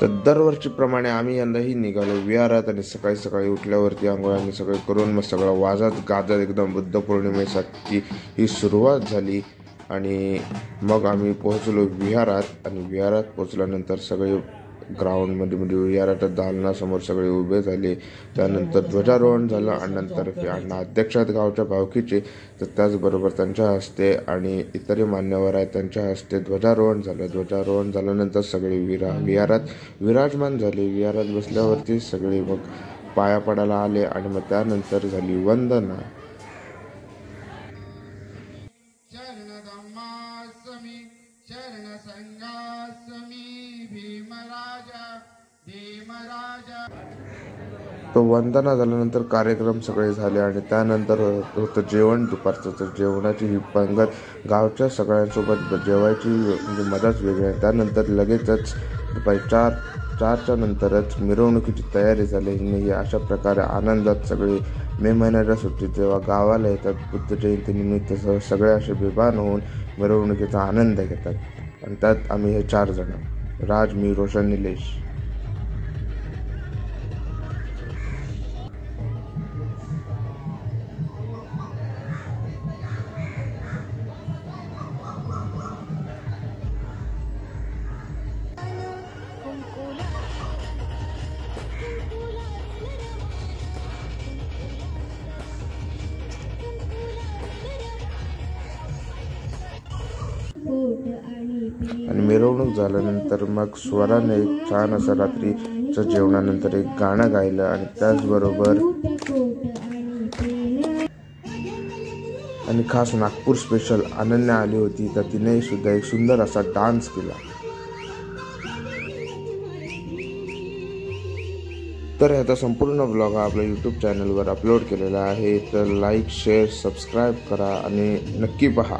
तर दरवर्षीप्रमाणे आम्ही यंदाही निघालो विहारात आणि सकाळी सकाळी उठल्यावरती आंघोळांनी सगळे करून मग सगळं वाजत गाजत एकदम बुद्ध पौर्णिमेसाठी ही सुरुवात झाली। आणि मग आम्ही पोहोचलो विहारात आणि विहारात पोहोचल्यानंतर सगळे ग्राउंडमध्ये म्हणजे विहाराच्या दालनासमोर सगळे उभे झाले। त्यानंतर ध्वजारोहण झालं आणि नंतर अध्यक्ष आहेत गावच्या भावकीचे, तर त्याचबरोबर त्यांच्या हस्ते आणि इतरही मान्यवर आहेत त्यांच्या हस्ते ध्वजारोहण झालं। ध्वजारोहण झाल्यानंतर सगळे विहारात विराजमान झाले। विहारात बसल्यावरती सगळे मग पाया पडायला आले आणि मग त्यानंतर झाली वंदना। तो वंदना झाल्यानंतर कार्यक्रम सगळे झाले आणि त्यानंतर होतं जेवण दुपारचं। तर जेवणाची ही पंगत गावच्या सगळ्यांसोबत जेवायची म्हणजे मजाच वेगळी आहे। त्यानंतर लगेचच दुपारी 4च्या नंतरच मिरवणुकीची तयारी झाली आणि अशा प्रकारे आनंदात सगळे मे महिन्याच्या सुट्टीत जेव्हा गावाला येतात बुद्ध जयंतीनिमित्त सगळे असे बेभान होऊन मिरवणुकीचा आनंद घेतात। आणि त्यात आम्ही हे 4 जण, राज, मी, रोशन, निलेश। आणि मिरवणूक झाल्यानंतर मग स्वराने एक छान असं रात्रीच्या जेवणानंतर एक गाणं गायलं आणि त्याचबरोबर आणि खास नागपूर स्पेशल अनन्या आली होती, तर तिने सुद्धा एक सुंदर असा डान्स केला। तर ह्याचा संपूर्ण व्लॉग हा आपल्या यूट्यूब चॅनलवर अपलोड केलेला आहे, तर लाईक, शेअर, सबस्क्राईब करा आणि नक्की पहा।